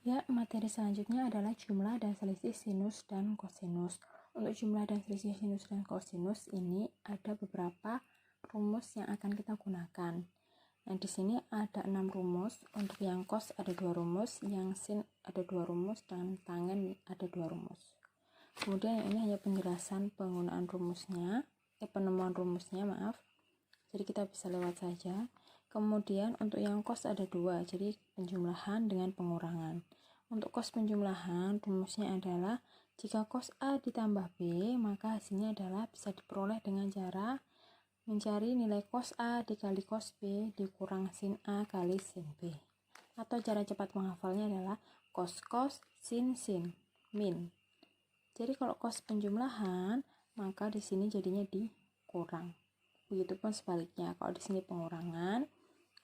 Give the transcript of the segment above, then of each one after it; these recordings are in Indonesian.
Ya, materi selanjutnya adalah jumlah dan selisih sinus dan kosinus. Untuk jumlah dan selisih sinus dan kosinus ini ada beberapa rumus yang akan kita gunakan. Nah, di sini ada 6 rumus. Untuk yang cos ada 2 rumus, yang sin ada 2 rumus, dan tangen ada 2 rumus. Kemudian yang ini hanya penjelasan penggunaan rumusnya, penemuan rumusnya, maaf. Jadi kita bisa lewat saja. Kemudian untuk yang cos ada 2, jadi penjumlahan dengan pengurangan. Untuk cos penjumlahan, rumusnya adalah jika cos A ditambah B, maka hasilnya adalah bisa diperoleh dengan cara mencari nilai cos A dikali cos B dikurang sin A kali sin B. Atau cara cepat menghafalnya adalah cos sin min. Jadi kalau cos penjumlahan, maka di sini jadinya dikurang. Begitupun sebaliknya, kalau di sini pengurangan,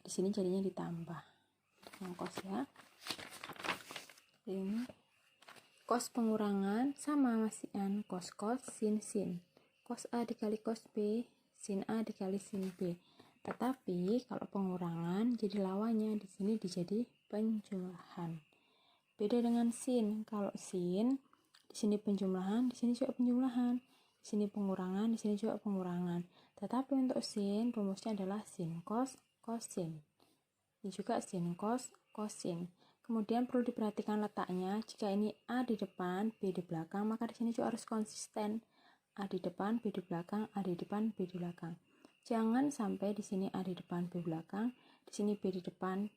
di sini jadinya ditambah. Yang cos ya. Ini cos pengurangan sama masihan cos sin. Cos A dikali cos B, sin A dikali sin B. Tetapi kalau pengurangan jadi lawannya, di sini dijadi penjumlahan. Beda dengan sin. Kalau sin di sini penjumlahan, di sini juga penjumlahan. Di sini pengurangan, di sini juga pengurangan. Tetapi untuk sin rumusnya adalah sin cos sin. Ini juga sin cos sin. Kemudian perlu diperhatikan letaknya. Jika ini A di depan, B di belakang, maka di sini juga harus konsisten. A di depan, B di belakang, A di depan, B di belakang. Jangan sampai di sini A di depan, B belakang, di sini B di depan,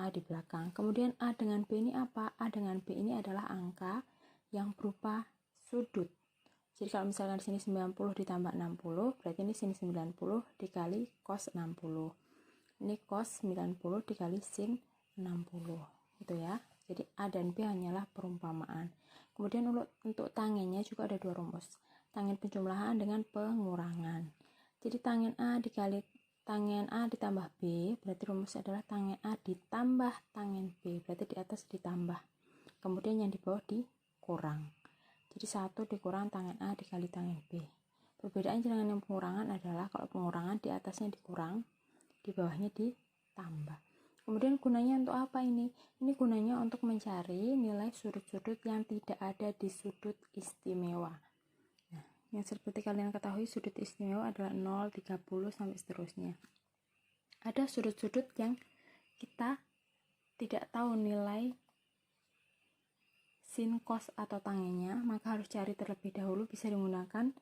A di belakang. Kemudian A dengan B ini apa? A dengan B ini adalah angka yang berupa sudut. Jadi kalau misalkan di sini 90 ditambah 60, berarti ini sin 90 dikali cos 60. Ini cos 90 dikali sin 60. Gitu ya. Jadi A dan B hanyalah perumpamaan. Kemudian untuk tangennya juga ada 2 rumus. Tangen penjumlahan dengan pengurangan. Jadi tangen A ditambah B, berarti rumusnya adalah tangen A ditambah tangen B, berarti di atas ditambah. Kemudian yang di bawah dikurang. Jadi 1 dikurang tangen A dikali tangen B. Perbedaan dengan yang pengurangan adalah kalau pengurangan di atasnya dikurang, di bawahnya ditambah. Kemudian gunanya untuk apa ini? Ini gunanya untuk mencari nilai sudut-sudut yang tidak ada di sudut istimewa. Nah, yang seperti kalian ketahui sudut istimewa adalah 0, 30, sampai seterusnya. Ada sudut-sudut yang kita tidak tahu nilai sin, cos, atau tangennya, maka harus cari terlebih dahulu. Bisa menggunakan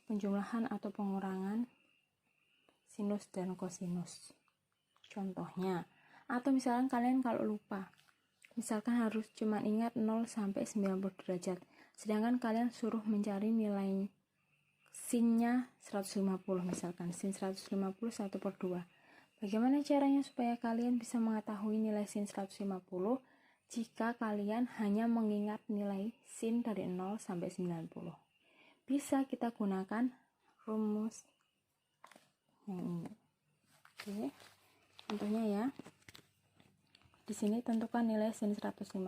penjumlahan atau pengurangan sinus dan kosinus. Contohnya, atau misalkan kalian kalau lupa, misalkan harus cuma ingat 0 sampai 90 derajat, sedangkan kalian suruh mencari nilai sinnya 150, misalkan sin 150 1/2. Bagaimana caranya supaya kalian bisa mengetahui nilai sin 150 jika kalian hanya mengingat nilai sin dari 0 sampai 90? Bisa kita gunakan rumus yang ini. Oke. Contohnya ya. Di sini tentukan nilai sin 150.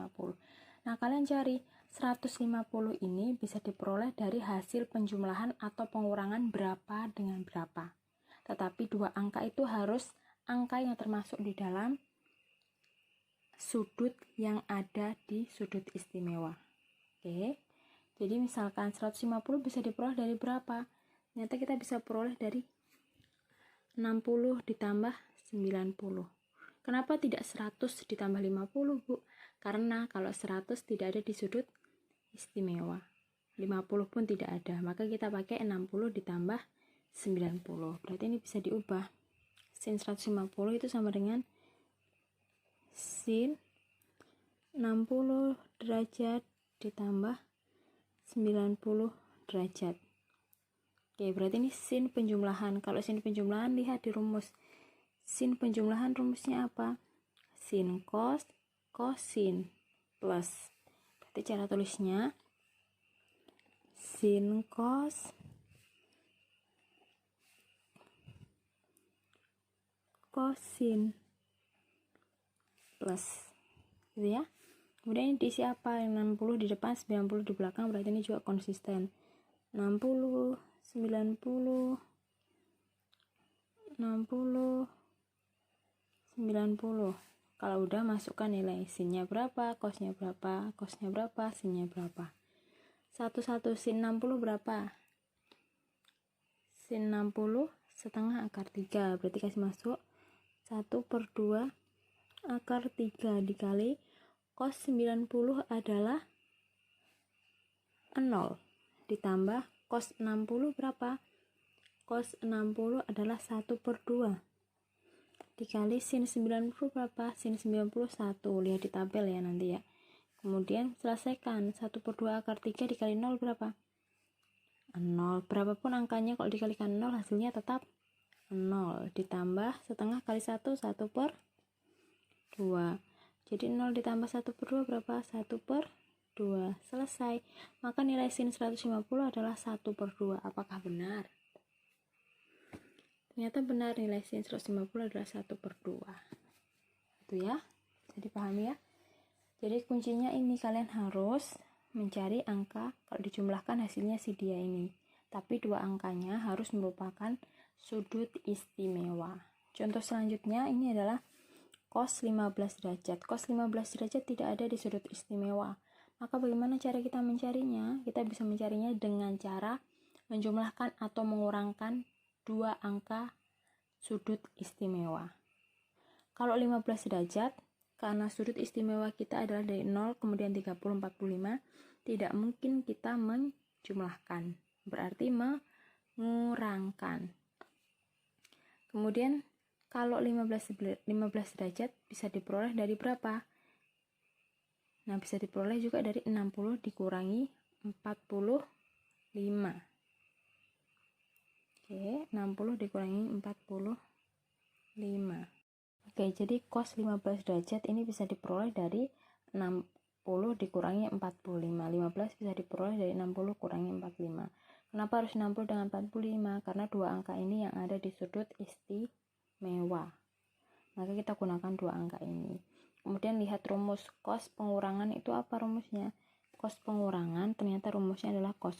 Nah, kalian cari 150 ini bisa diperoleh dari hasil penjumlahan atau pengurangan berapa dengan berapa. Tetapi dua angka itu harus angka yang termasuk di dalam sudut yang ada di sudut istimewa. Oke. Jadi misalkan 150 bisa diperoleh dari berapa? Ternyata kita bisa peroleh dari 60 ditambah 90. Kenapa tidak 100 ditambah 50, Bu? Karena kalau 100 tidak ada di sudut istimewa. 50 pun tidak ada. Maka kita pakai 60 ditambah 90. Berarti ini bisa diubah. Sin 150 itu sama dengan sin 60 derajat ditambah 90 derajat. Oke, berarti ini sin penjumlahan. Kalau sin penjumlahan, lihat di rumus. Sin penjumlahan rumusnya apa? Sin cos sin plus. Berarti cara tulisnya sin cos sin plus. Gitu ya. Kemudian ini diisi apa? 60 di depan, 90 di belakang, berarti ini juga konsisten. 60, 90, 60, 90. Kalau udah masukkan nilai, sinnya berapa, cosnya berapa, cosnya berapa, sinnya berapa. 1 sin 60 berapa? Sin 60 setengah akar 3, berarti kasih masuk 1/2 akar 3 dikali cos 90 adalah 0 ditambah cos 60 berapa? Cos 60 adalah 1/2 dikali sin 90 berapa? Sin 91, lihat di tabel ya nanti ya. Kemudian selesaikan, 1/2 akar 3 dikali 0 berapa? 0. Berapapun angkanya kalau dikalikan 0 hasilnya tetap 0. Ditambah setengah kali 1, 1/2. Jadi 0 ditambah 1/2 berapa? 1/2. Selesai. Maka nilai sin 150 adalah 1/2. Apakah benar? Ternyata benar, nilai sin 150 adalah 1/2. Itu ya. Jadi pahami ya. Jadi kuncinya ini, kalian harus mencari angka kalau dijumlahkan hasilnya si dia ini. Tapi dua angkanya harus merupakan sudut istimewa. Contoh selanjutnya ini adalah cos 15 derajat. Cos 15 derajat tidak ada di sudut istimewa. Maka bagaimana cara kita mencarinya? Kita bisa mencarinya dengan cara menjumlahkan atau mengurangkan dua angka sudut istimewa. Kalau 15 derajat, karena sudut istimewa kita adalah dari 0 kemudian 30, 45, tidak mungkin kita menjumlahkan, berarti mengurangkan. Kemudian kalau 15 derajat bisa diperoleh dari berapa? Nah, bisa diperoleh juga dari 60 dikurangi 45. Oke, 60 dikurangi 45. Oke, jadi cos 15 derajat ini bisa diperoleh dari 60 dikurangi 45. 15 bisa diperoleh dari 60 kurangi 45. Kenapa harus 60 dengan 45? Karena dua angka ini yang ada di sudut istimewa. Maka kita gunakan dua angka ini. Kemudian lihat rumus cos pengurangan itu apa rumusnya? Cos pengurangan ternyata rumusnya adalah cos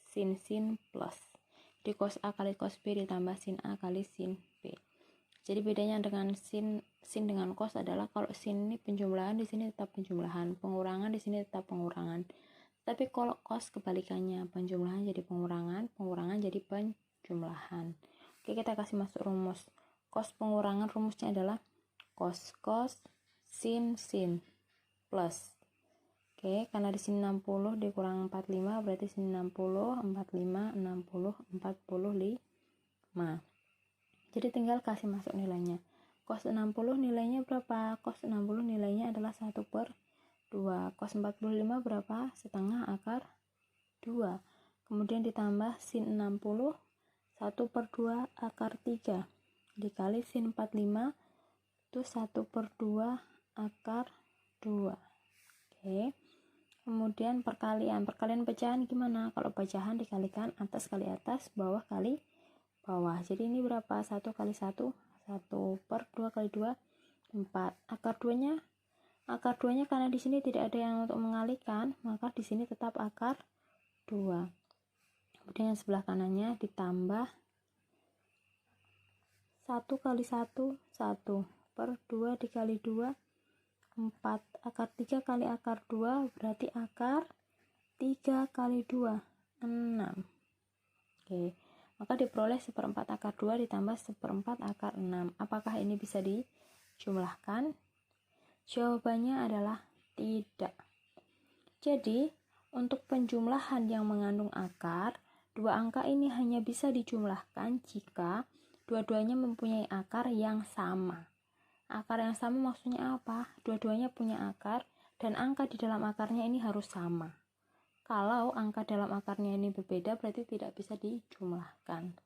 sin plus. Jadi cos A kali cos B ditambah sin A kali sin B. Jadi bedanya dengan sin dengan cos adalah kalau sin ini penjumlahan, di sini tetap penjumlahan, pengurangan di sini tetap pengurangan. Tapi kalau cos kebalikannya, penjumlahan jadi pengurangan, pengurangan jadi penjumlahan. Oke, kita kasih masuk rumus. Cos pengurangan rumusnya adalah cos sin plus. Oke, karena di sini 60 dikurang 45 berarti sini 60, 45, 60, 45. Jadi tinggal kasih masuk nilainya. Cos 60 nilainya berapa? Cos 60 nilainya adalah 1/2. Cos 45 berapa? Setengah akar 2. Kemudian ditambah sin 60 1/2 akar 3 dikali sin 45 itu 1/2 akar 2. Oke. Kemudian perkalian pecahan gimana? Kalau pecahan dikalikan atas kali atas, bawah kali bawah. Jadi ini berapa? 1 kali 1, 1/2 kali 2, 4. Akar 2-nya karena di sini tidak ada yang untuk mengalihkan, maka di sini tetap akar 2. Kemudian yang sebelah kanannya ditambah 1 kali 1, 1/2 dikali 2, 4. Akar 3 kali akar 2 berarti akar 3 kali 2, 6. Oke, maka diperoleh 1/4 akar 2 ditambah 1/4 akar 6. Apakah ini bisa dijumlahkan? Jawabannya adalah tidak. Jadi, untuk penjumlahan yang mengandung akar, dua angka ini hanya bisa dijumlahkan jika dua-duanya mempunyai akar yang sama. Akar yang sama maksudnya apa? Dua-duanya punya akar dan angka di dalam akarnya ini harus sama. Kalau angka dalam akarnya ini berbeda berarti tidak bisa dijumlahkan.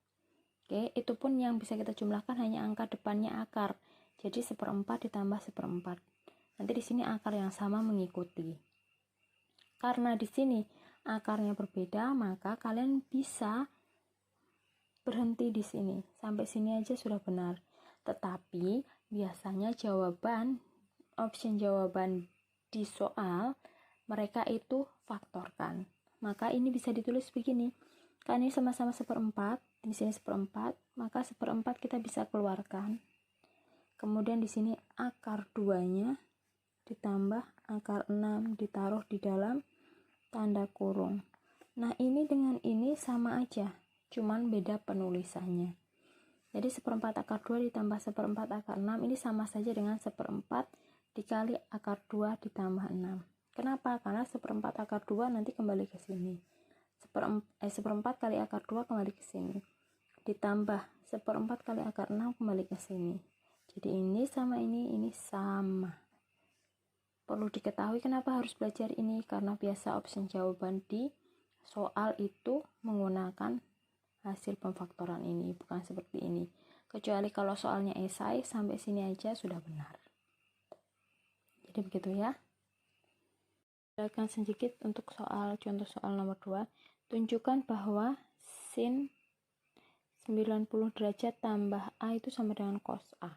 Oke, itu pun yang bisa kita jumlahkan hanya angka depannya akar. Jadi 1/4 ditambah 1/4. Nanti di sini akar yang sama mengikuti. Karena di sini akarnya berbeda, maka kalian bisa berhenti di sini. Sampai sini aja sudah benar. Tetapi biasanya option jawaban di soal mereka itu faktorkan. Maka ini bisa ditulis begini. Kan ini sama-sama 1/4, di sini 1/4, maka 1/4 kita bisa keluarkan. Kemudian di sini akar 2-nya ditambah akar 6 ditaruh di dalam tanda kurung. Nah, ini dengan ini sama aja, cuman beda penulisannya. Jadi 1/4 akar 2 ditambah 1/4 akar 6 ini sama saja dengan 1/4 dikali akar 2 ditambah 6. Kenapa? Karena 1/4 akar 2 nanti kembali ke sini. 1/4 kali akar 2 kembali ke sini. Ditambah 1/4 kali akar 6 kembali ke sini. Jadi ini sama ini sama. Perlu diketahui kenapa harus belajar ini, karena biasa opsi jawaban di soal itu menggunakan hasil pemfaktoran ini, bukan seperti ini. Kecuali kalau soalnya esai, sampai sini aja sudah benar. Jadi begitu ya. Akan sedikit untuk contoh soal nomor 2. Tunjukkan bahwa sin 90 derajat tambah A itu sama dengan cos A.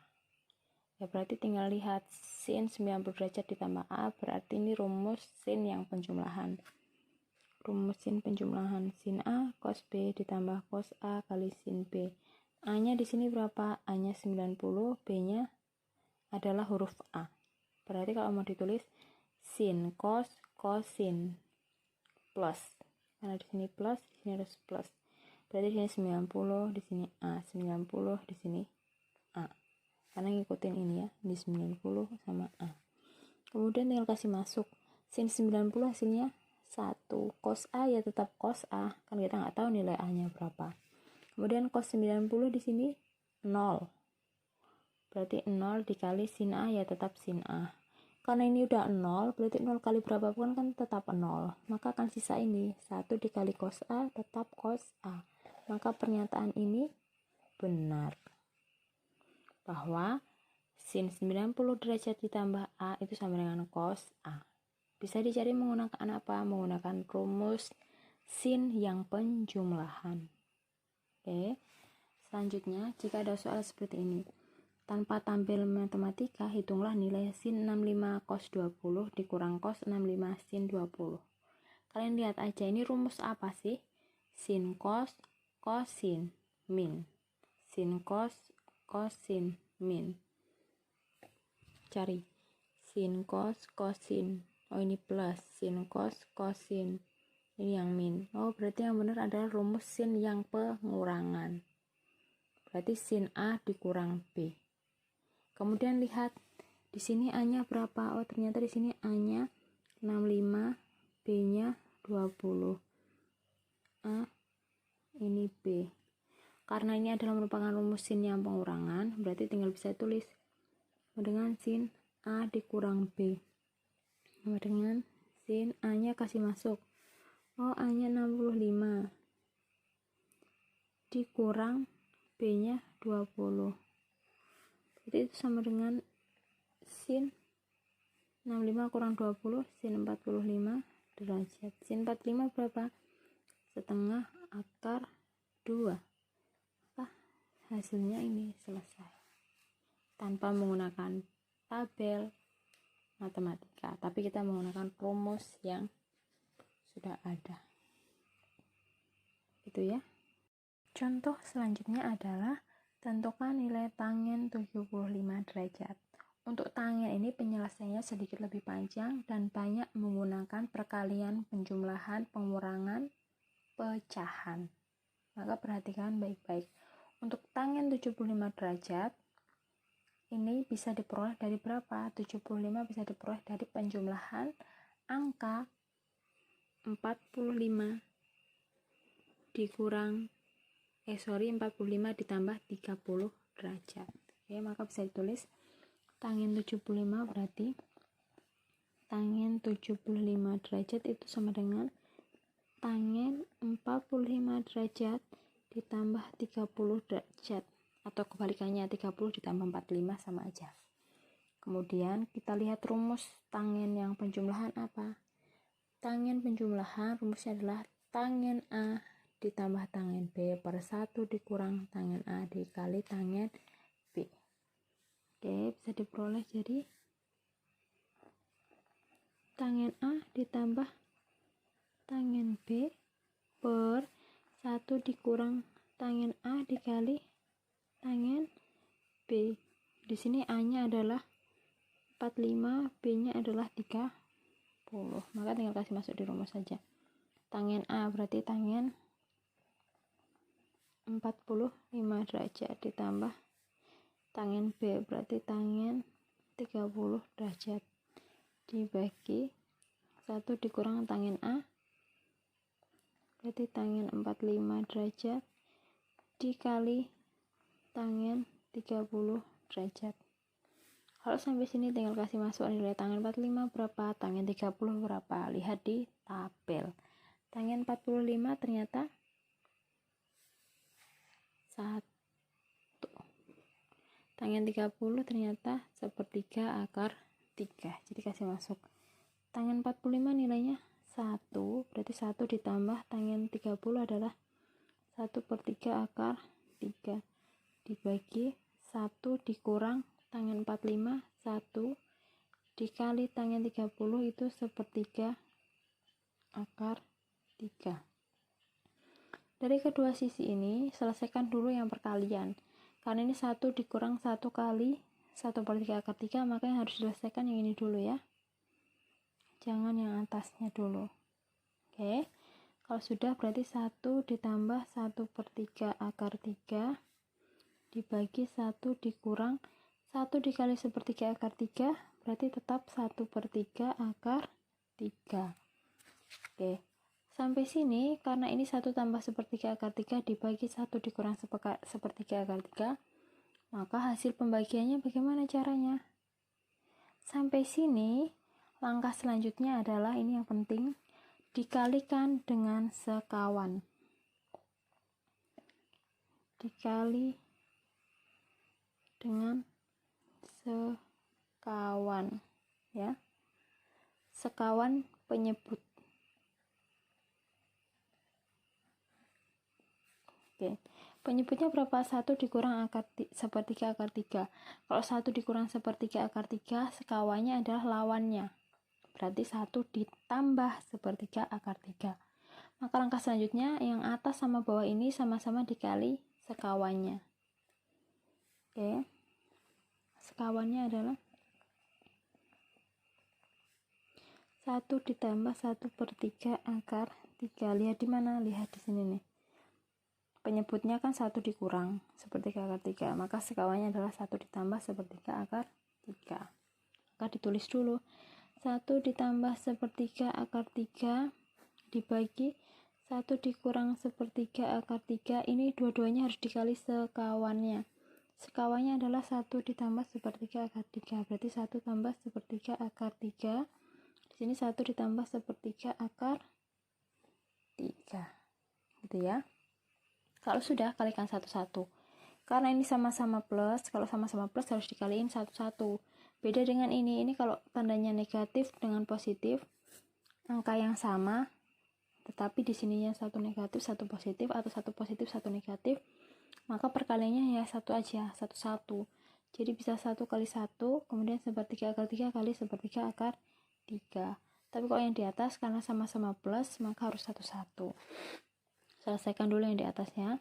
Ya, berarti tinggal lihat sin 90 derajat ditambah A, berarti ini rumus sin yang penjumlahan. Rumus sin penjumlahan sin A cos B ditambah cos A kali sin B. A-nya di sini berapa? A-nya 90, B-nya adalah huruf A. Berarti kalau mau ditulis sin cos sin plus. Karena di sini plus, di sini harus plus. Berarti di sini 90, di sini A, 90 di sini A. Karena ngikutin ini ya, di 90 sama A. Kemudian tinggal kasih masuk. Sin 90 hasilnya 1. Cos A ya tetap cos A, kan kita nggak tahu nilai A-nya berapa. Kemudian cos 90 di sini 0. Berarti 0 dikali sin A ya tetap sin A. Karena ini udah 0, berarti 0 kali berapapun kan tetap 0. Maka akan sisa ini, 1 dikali cos A tetap cos A. Maka pernyataan ini benar. Bahwa sin 90 derajat ditambah A itu sama dengan cos A. Bisa dicari menggunakan apa? Menggunakan rumus sin yang penjumlahan. Oke. Selanjutnya, jika ada soal seperti ini. Tanpa tampil matematika, hitunglah nilai sin 65 cos 20 dikurang cos 65 sin 20. Kalian lihat aja, ini rumus apa sih? Sin cos, sin, min. Sin cos, sin, min. Cari. Sin cos, sin. Oh, ini plus. Sin cos, sin. Ini yang min. Oh, berarti yang benar adalah rumus sin yang pengurangan. Berarti sin A dikurang B. Kemudian lihat di sini A-nya berapa? Oh, ternyata di sini A-nya 65, B-nya 20. A ini B. Karena ini adalah merupakan rumus sin yang pengurangan, berarti tinggal bisa tulis dengan sin A dikurang B. Dengan sin A-nya kasih masuk. Oh, A-nya 65 dikurang B-nya 20. Jadi itu sama dengan sin 65 kurang 20, sin 45 derajat. Sin 45 berapa? Setengah akar 2. Maka hasilnya ini selesai. Tanpa menggunakan tabel matematika, tapi kita menggunakan rumus yang sudah ada. Itu ya. Contoh selanjutnya adalah tentukan nilai tangen 75 derajat. Untuk tangen ini penyelesaiannya sedikit lebih panjang dan banyak menggunakan perkalian, penjumlahan, pengurangan, pecahan. Maka perhatikan baik-baik. Untuk tangen 75 derajat, ini bisa diperoleh dari berapa? 75 bisa diperoleh dari penjumlahan angka 45 dikurang 45 ditambah 30 derajat. Oke, maka bisa ditulis tangen 75 berarti tangen 75 derajat itu sama dengan tangen 45 derajat ditambah 30 derajat, atau kebalikannya 30 ditambah 45 sama aja. Kemudian kita lihat rumus tangen yang penjumlahan apa? Tangen penjumlahan rumusnya adalah tangen A ditambah tangen B per 1 dikurang tangen A dikali tangen B. Oke, bisa diperoleh jadi tangen A ditambah tangen B per 1 dikurang tangen A dikali tangen B. Di sini A-nya adalah 45, B-nya adalah 30. Maka tinggal kasih masuk di rumus saja. Tangen A berarti tangen 45 derajat ditambah tangen B berarti tangen 30 derajat dibagi 1 dikurang tangen A berarti tangen 45 derajat dikali tangen 30 derajat. Kalau sampai sini tinggal kasih masuk nilai tangen 45 berapa, tangen 30 berapa. Lihat di tabel. Tangen 45 ternyata 1. Tangen 30 ternyata 1/3 akar 3. Jadi kasih masuk. Tangen 45 nilainya 1, berarti 1 ditambah tangen 30 adalah 1/3 akar 3 dibagi 1 dikurang tangen 45 1 dikali tangen 30 itu 1/3 akar 3. Dari kedua sisi ini selesaikan dulu yang perkalian. Karena ini 1 dikurang 1 kali 1/3 akar 3, maka yang harus diselesaikan yang ini dulu ya. Jangan yang atasnya dulu. Oke. Kalau sudah berarti 1 ditambah 1/3 akar 3 dibagi 1 dikurang 1 dikali 1/3 akar 3 berarti tetap 1/3 akar 3. Oke. Sampai sini karena ini 1 tambah 1/3 akar 3 dibagi 1 dikurang 1/3 akar 3, maka hasil pembagiannya bagaimana caranya? Sampai sini langkah selanjutnya adalah ini yang penting, dikalikan dengan sekawan. Dikali dengan sekawan ya. Sekawan penyebut. Oke. Penyebutnya berapa? 1 dikurang 1/3 akar 3. Kalau 1 dikurang 1/3 akar 3, sekawannya adalah lawannya. Berarti 1 ditambah 1/3 akar 3. Maka langkah selanjutnya yang atas sama bawah ini sama-sama dikali sekawannya. Oke. Sekawannya adalah 1 ditambah 1/3 akar 3. Lihat di mana? Lihat di sini nih. Penyebutnya kan 1 dikurang 1/3 akar 3, maka sekawannya adalah 1 ditambah 1/3 akar 3. Maka ditulis dulu 1 ditambah 1/3 akar 3 dibagi 1 dikurang 1/3 akar 3. Ini dua-duanya harus dikali sekawannya. Sekawannya adalah 1 ditambah 1/3 akar 3, berarti 1 tambah 1/3 akar 3. Di sini 1 ditambah 1/3 akar 3. Gitu ya. Kalau sudah, kalikan satu-satu. Karena ini sama-sama plus, kalau sama-sama plus harus dikaliin satu-satu. Beda dengan ini kalau tandanya negatif dengan positif, angka yang sama, tetapi di sininya satu negatif, satu positif, atau satu positif, satu negatif, maka perkaliannya ya satu aja, satu-satu. Jadi bisa 1 kali 1, kemudian 1/3 akar 3 kali 1/3 akar 3. Tapi kalau yang di atas karena sama-sama plus, maka harus satu-satu. Selesaikan dulu yang di atasnya.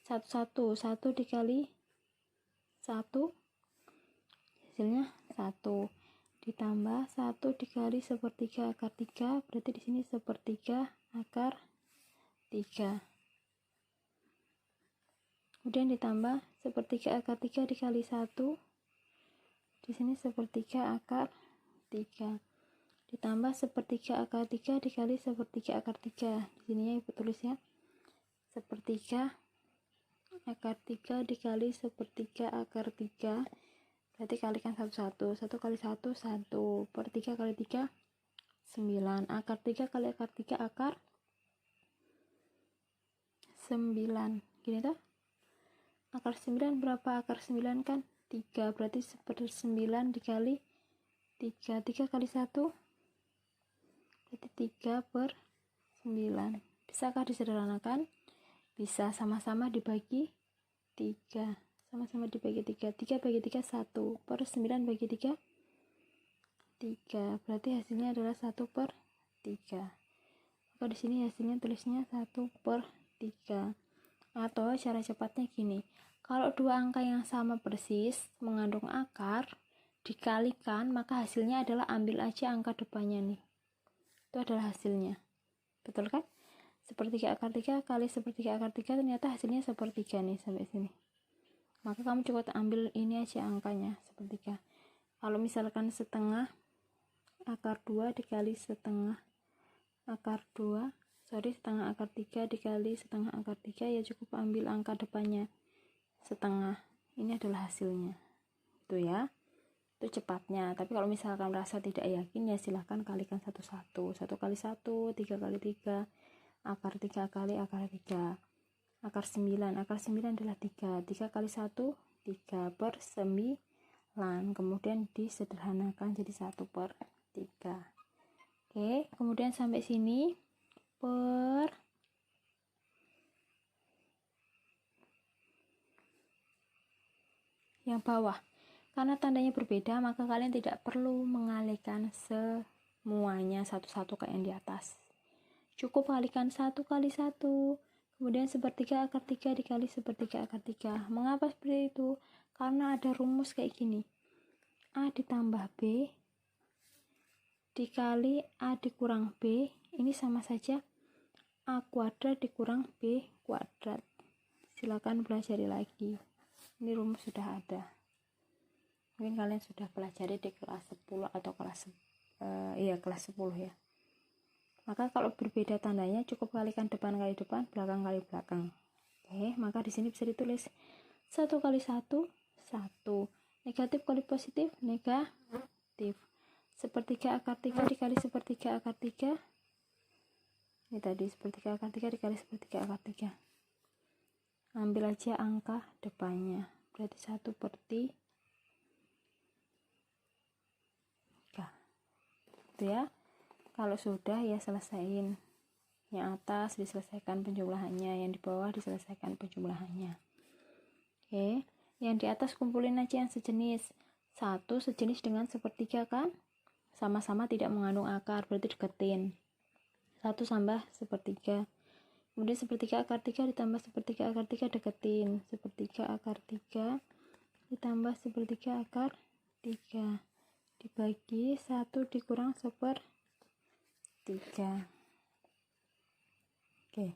1 dikali 1 hasilnya 1 ditambah 1 dikali 1/3 akar 3, berarti di sini 1/3 akar 3. Kemudian ditambah 1/3 akar 3 dikali 1, di sini 1/3 akar 3. Ditambah 1/3 akar 3 dikali 1/3 akar 3. Di sininya Ibu tulis ya. 1/3 akar 3 dikali 1/3 akar 3, berarti kalikan satu-satu. 1 kali 1 1, per 3 kali 3 9, akar 3 kali akar 3 akar 9. Gini toh? Akar 9 berapa? Akar 9 kan 3, berarti 1/9 dikali 3. 3 kali 1 berarti 3/9. Bisakah disederhanakan? Bisa. Sama-sama dibagi 3. Sama-sama dibagi 3. 3 bagi 3 1. Per 9 bagi 3 3. Berarti hasilnya adalah 1/3. Maka di sini hasilnya tulisnya 1/3. Atau cara cepatnya gini. Kalau dua angka yang sama persis mengandung akar dikalikan, maka hasilnya adalah ambil aja angka depannya nih. Itu adalah hasilnya. Betul kan? Sepertiga akar 3 kali sepertiga akar 3 ternyata hasilnya sepertiga nih sampai sini. Maka kamu cukup ambil ini aja angkanya, sepertiga. Kalau misalkan setengah akar 2 dikali setengah akar 2, setengah akar 3 dikali setengah akar 3, ya cukup ambil angka depannya setengah. Ini adalah hasilnya. Itu ya. Itu cepatnya. Tapi kalau misalkan merasa tidak yakin, ya silahkan kalikan satu-satu. 1 kali 1, 3 kali 3, akar 3 kali akar 3. Akar 9 adalah 3 kali 1, 3 per 9, kemudian disederhanakan jadi 1 per 3. Oke, kemudian sampai sini per yang bawah. Karena tandanya berbeda, maka kalian tidak perlu mengalihkan semuanya satu-satu kayak yang di atas. Cukup kalikan 1 kali 1, kemudian sepertiga akar 3 dikali sepertiga akar 3. Mengapa seperti itu? Karena ada rumus kayak gini. A ditambah B dikali A dikurang B, ini sama saja A kuadrat dikurang B kuadrat. Silakan pelajari lagi. Ini rumus sudah ada. Mungkin kalian sudah pelajari di kelas 10 atau kelas 10 ya. Maka kalau berbeda tandanya cukup kalikan depan kali depan, belakang kali belakang. Oke, maka di sini bisa ditulis 1 kali 1, 1. Negatif kali positif, negatif. Sepertiga akar 3 dikali sepertiga akar 3. Ini tadi sepertiga akar 3 dikali sepertiga akar 3. Ambil aja angka depannya. Berarti 1 per 3. Itu ya. Kalau sudah ya selesaiin. Yang atas diselesaikan penjumlahannya, yang di bawah diselesaikan penjumlahannya. Oke, yang di atas kumpulin aja yang sejenis. 1 sejenis dengan sepertiga kan? Sama-sama tidak mengandung akar, berarti deketin. 1 tambah sepertiga. Kemudian sepertiga akar 3 ditambah sepertiga akar 3, deketin. Sepertiga akar 3 ditambah sepertiga akar 3. Dibagi 1 dikurang sepertiga. Oke,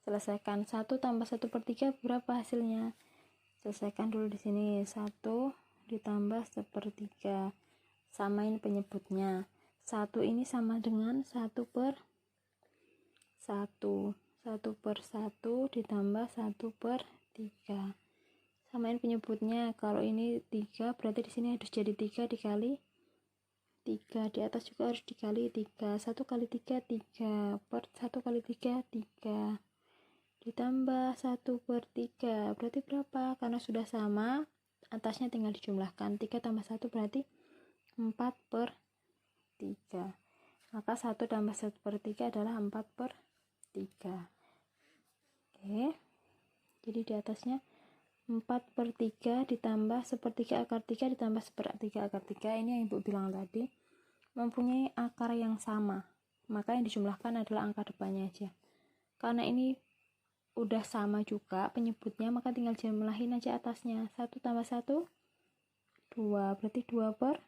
selesaikan. 1 tambah 1 per 3 berapa hasilnya? Selesaikan dulu di sini. 1 ditambah sepertiga, samain penyebutnya. 1 ini sama dengan 1 per 1. 1 per 1 ditambah 1 per 3. Samain penyebutnya. Kalau ini 3, berarti di sini harus jadi 3 dikali 3, di atas juga harus dikali 3. 1 kali 3, 3 per 1 kali 3, 3 ditambah 1 per 3, berarti berapa? Karena sudah sama, atasnya tinggal dijumlahkan. 3 tambah 1 berarti 4 per 3. Maka 1 tambah 1 per 3 adalah 4 per 3. Oke, jadi di atasnya 4 per 3 ditambah sepertiga akar 3 ditambah sepertiga akar 3. Ini yang Ibu bilang tadi, mempunyai akar yang sama, maka yang dijumlahkan adalah angka depannya aja. Karena ini udah sama juga penyebutnya, maka tinggal jumlahin aja atasnya. 1 tambah 1 2, berarti 2 per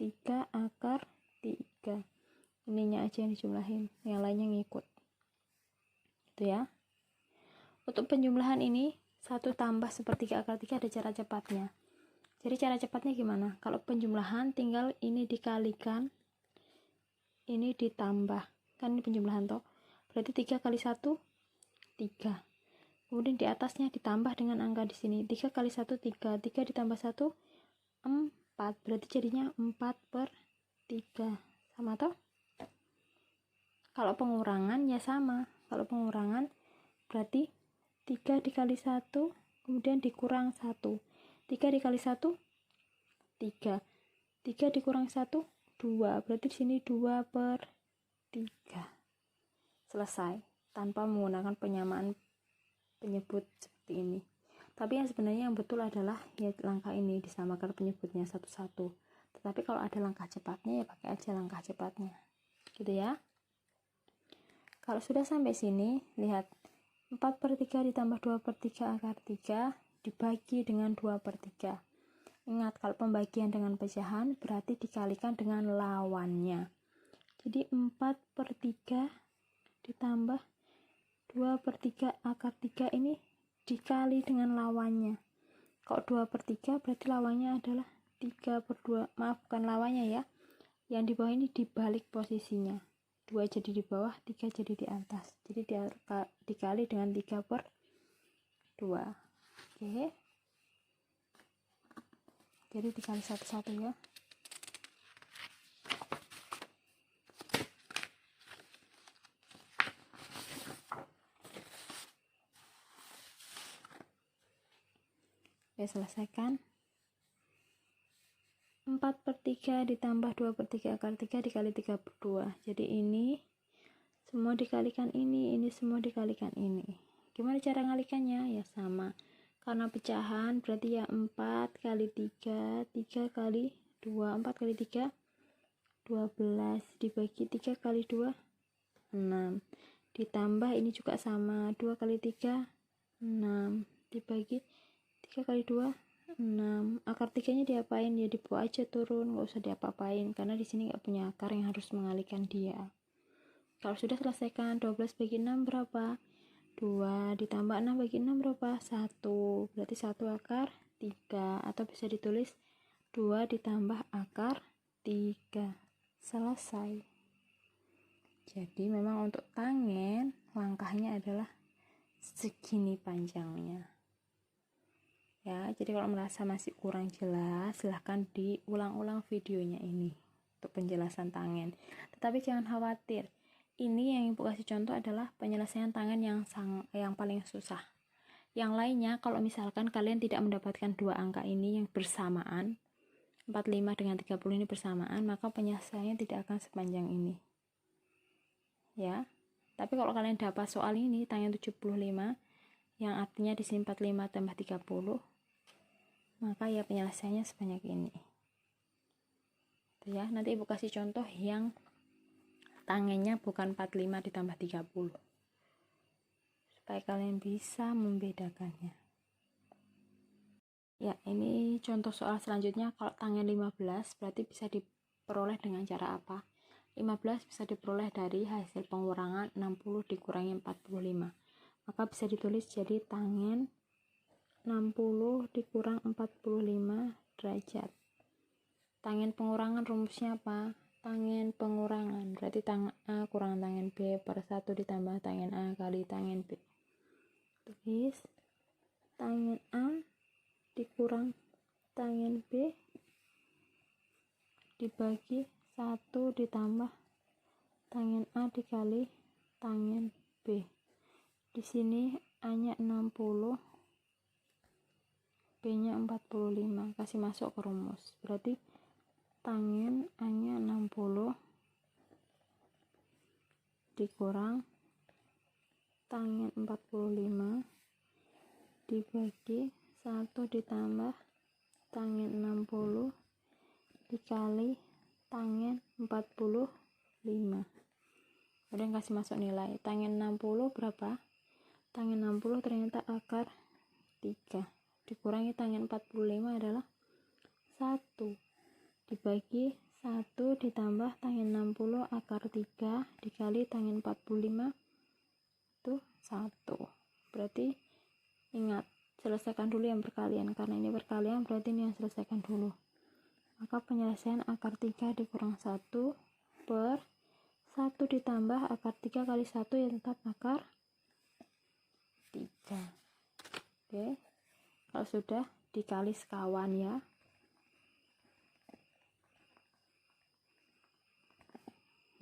3 akar 3. Ininya aja yang dijumlahin, yang lainnya ngikut. Itu ya. Untuk penjumlahan ini 1 tambah sepertiga akar 3 ada cara cepatnya. Jadi cara cepatnya gimana? Kalau penjumlahan tinggal ini dikalikan, ini ditambah. Kan ini penjumlahan toh. Berarti 3 kali 1, 3. Kemudian di atasnya ditambah dengan angka di sini. 3 kali 1, 3. 3 ditambah 1, 4. Berarti jadinya 4 per 3. Sama toh? Kalau pengurangan ya sama. Kalau pengurangan berarti 3 dikali 1, kemudian dikurang 1. 3 dikali 1, 3. 3 dikurang 1, 2. Berarti di sini 2 per 3. Selesai. Tanpa menggunakan penyamaan penyebut seperti ini. Tapi yang sebenarnya yang betul adalah ya langkah ini, disamakan penyebutnya satu-satu. Tetapi kalau ada langkah cepatnya ya pakai aja langkah cepatnya. Gitu ya. Kalau sudah sampai sini, lihat 4/3 ditambah 2/3 akar 3 dibagi dengan 2/3. Ingat, kalau pembagian dengan pecahan berarti dikalikan dengan lawannya. Jadi 4/3 ditambah 2/3 akar 3 ini dikali dengan lawannya. Kalau 2/3 berarti lawannya adalah 3/2. Maaf, bukan lawannya ya. Yang di bawah ini dibalik posisinya. 2 jadi di bawah, 3 jadi di atas. Jadi dikali dengan 3/2. Oke. Jadi dikali satu-satu ya. Oke, selesaikan. 4/3 ditambah 2/3 akar 3 dikali 3/2. Jadi ini semua dikalikan ini semua dikalikan ini. Gimana cara ngalikannya? Ya sama. Karena pecahan berarti ya 4 kali 3, 3 kali 2, 4 kali 3, 12 dibagi 3 kali 2, 6. Ditambah ini juga sama, 2 kali 3, 6. Dibagi 3 kali 2, 6. Akar 3 nya diapain? Ya dibawa aja turun, nggak usah diapa-apain karena di sini nggak punya akar yang harus mengalihkan dia. Kalau sudah selesaikan, 12 bagi 6 berapa? 2 ditambah 6 bagi 6 berapa? 1. Berarti 1 akar 3, atau bisa ditulis 2 ditambah akar 3. Selesai. Jadi memang untuk tangen langkahnya adalah segini panjangnya. Ya, jadi kalau merasa masih kurang jelas, silahkan diulang-ulang videonya ini untuk penjelasan tangen. Tetapi jangan khawatir, ini yang Ibu kasih contoh adalah penyelesaian tangen yang paling susah. Yang lainnya, kalau misalkan kalian tidak mendapatkan dua angka ini yang bersamaan, 45 dengan 30 ini bersamaan, maka penyelesaiannya tidak akan sepanjang ini. Ya. Tapi kalau kalian dapat soal ini tangen 75, yang artinya di sini 45 tambah 30, maka ya penyelesaiannya sebanyak ini. Itu ya, nanti Ibu kasih contoh yang tangennya bukan 45 ditambah 30. Supaya kalian bisa membedakannya. Ya, ini contoh soal selanjutnya. Kalau tangen 15 berarti bisa diperoleh dengan cara apa? 15 bisa diperoleh dari hasil pengurangan 60 dikurangi 45. Maka bisa ditulis jadi tangen 60 dikurang 45 derajat. Tangen pengurangan rumusnya apa? Tangen pengurangan berarti tangen A kurang tangen B per 1 ditambah tangen A kali tangen B. Tulis tangen A dikurang tangen B dibagi 1 ditambah tangen A dikali tangen B. Di sini A-nya 60, B-nya 45. Kasih masuk ke rumus. Berarti tangen A-nya 60 dikurang tangen 45 dibagi 1 ditambah tangen 60 dikali tangen 45. Kemudian kasih masuk nilai. Tangen 60 berapa? Tangen 60 ternyata akar 3 dikurangi tangen 45 adalah 1 dibagi 1 ditambah tangen 60 akar 3 dikali tangen 45 itu 1. Berarti ingat, selesaikan dulu yang perkalian, karena ini perkalian berarti ini yang selesaikan dulu. Maka penyelesaian akar 3 dikurang 1 per 1 ditambah akar 3 kali 1 ya tetap akar 3. Oke. Kalau sudah dikali sekawan ya.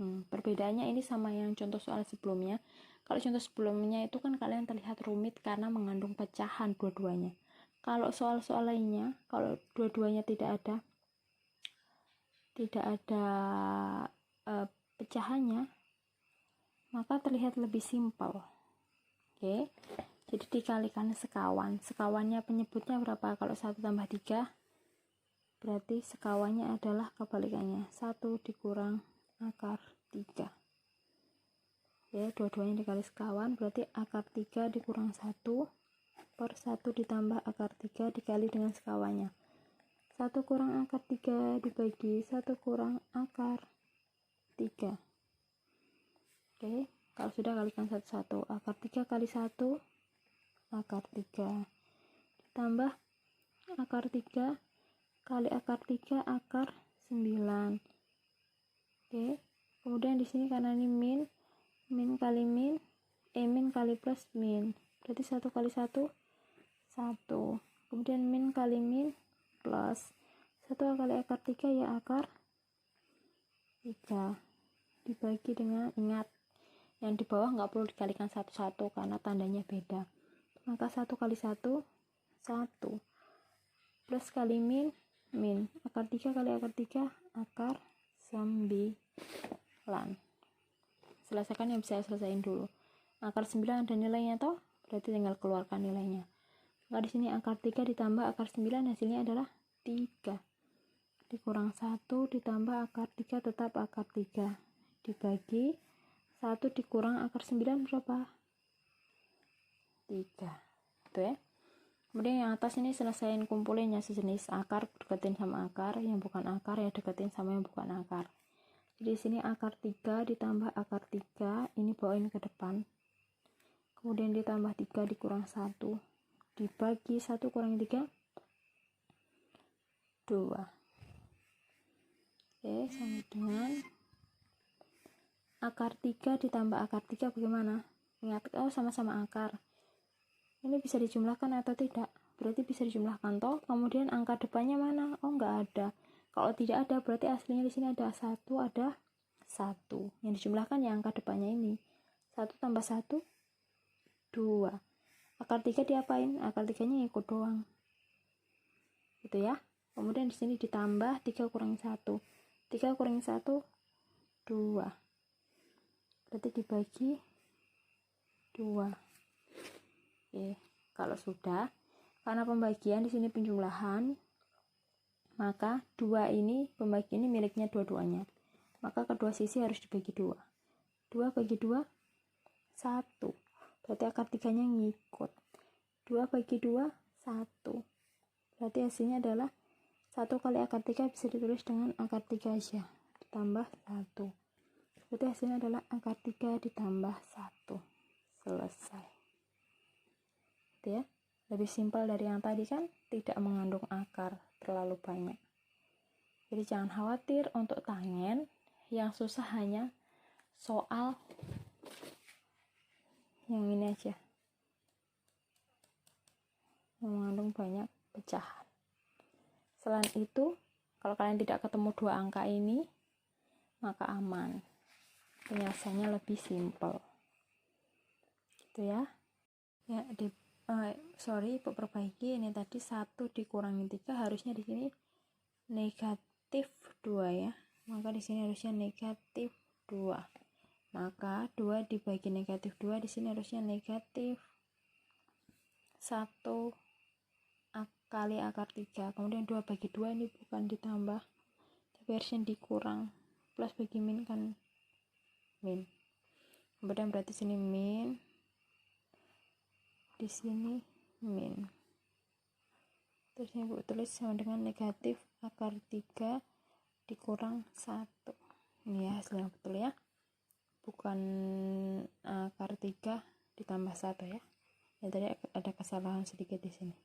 Perbedaannya ini sama yang contoh soal sebelumnya. Kalau contoh sebelumnya itu kan kalian terlihat rumit karena mengandung pecahan dua-duanya. Kalau soal-soal lainnya, kalau dua-duanya tidak ada pecahannya, maka terlihat lebih simpel. Oke. Jadi dikalikan sekawan. Sekawannya penyebutnya berapa? Kalau 1 tambah 3 berarti sekawannya adalah kebalikannya. 1 dikurang akar 3. Oke, dua-duanya dikali sekawan, berarti akar 3 dikurang 1 per 1 ditambah akar 3 dikali dengan sekawannya. 1 kurang akar 3 dibagi 1 kurang akar 3. Oke, kalau sudah kalikan satu-satu. Akar 3 kali 1 akar 3 ditambah akar 3 kali akar 3 akar 9. Oke, kemudian di sini karena ini min kali min, min kali plus min, berarti 1 kali 1 1. Kemudian min kali min plus 1 kali akar 3 ya akar 3 dibagi dengan, ingat yang di bawah nggak perlu dikalikan satu-satu karena tandanya beda, maka 1 kali 1 1 plus kali min akar 3 kali akar 3 akar 9. Selesaikan yang bisa selesaiin dulu. Akar 9 ada nilainya toh, berarti tinggal keluarkan nilainya. Maka di sini akar 3 ditambah akar 9 hasilnya adalah 3 dikurang 1 ditambah akar 3 tetap akar 3 dibagi 1 dikurang akar 9 berapa? 3. Itu ya. Kemudian yang atas ini selesaiin kumpulinnya sejenis akar deketin sama akar, yang bukan akar ya deketin sama yang bukan akar. Jadi di sini akar 3 ditambah akar 3 ini bawain ke depan. Kemudian ditambah 3 dikurang 1 dibagi 1 kurang 3 2. Oke, sama dengan akar 3 ditambah akar 3 bagaimana? Ingat, sama-sama akar. Ini bisa dijumlahkan atau tidak? Berarti bisa dijumlahkan toh. Kemudian angka depannya mana? Oh, enggak ada. Kalau tidak ada berarti aslinya di sini ada 1, ada 1. Yang dijumlahkan ya angka depannya ini. 1 tambah 1 2. Akar 3 diapain? Akar 3-nya ikut doang. Gitu ya. Kemudian di sini ditambah 3 kurangi 1. 3 kurangi 1 2. Berarti dibagi 2. Oke, kalau sudah, karena pembagian di sini penjumlahan, maka 2 ini pembagian ini miliknya dua-duanya. Maka kedua sisi harus dibagi 2. 2 bagi 2 1. Berarti akar 3-nya ngikut. 2 bagi 2 1. Berarti hasilnya adalah 1 kali akar 3 bisa ditulis dengan akar 3 aja ditambah 1. Berarti hasilnya adalah akar 3 ditambah 1. Selesai. Gitu ya. Lebih simpel dari yang tadi kan, tidak mengandung akar terlalu banyak. Jadi jangan khawatir untuk tangen, yang susah hanya soal yang ini aja, yang mengandung banyak pecahan. Selain itu, kalau kalian tidak ketemu dua angka ini, maka aman, penyelesaiannya lebih simpel. Gitu ya. Ya, Ibu perbaiki, ini tadi 1 dikurangi 3 harusnya di sini negatif 2 ya. Maka di sini harusnya negatif 2. Maka 2 dibagi negatif 2 di sini harusnya negatif 1 kali akar 3. Kemudian 2 bagi 2 ini bukan ditambah, tapi harusnya dikurang. Plus bagi min kan min. Kemudian berarti sini min, di sini min. Terus ini Bu tulis sama dengan negatif akar 3 dikurang 1. Ini ya hasilnya betul ya. Bukan akar 3 ditambah 1 ya. Ya tadi ada kesalahan sedikit di sini.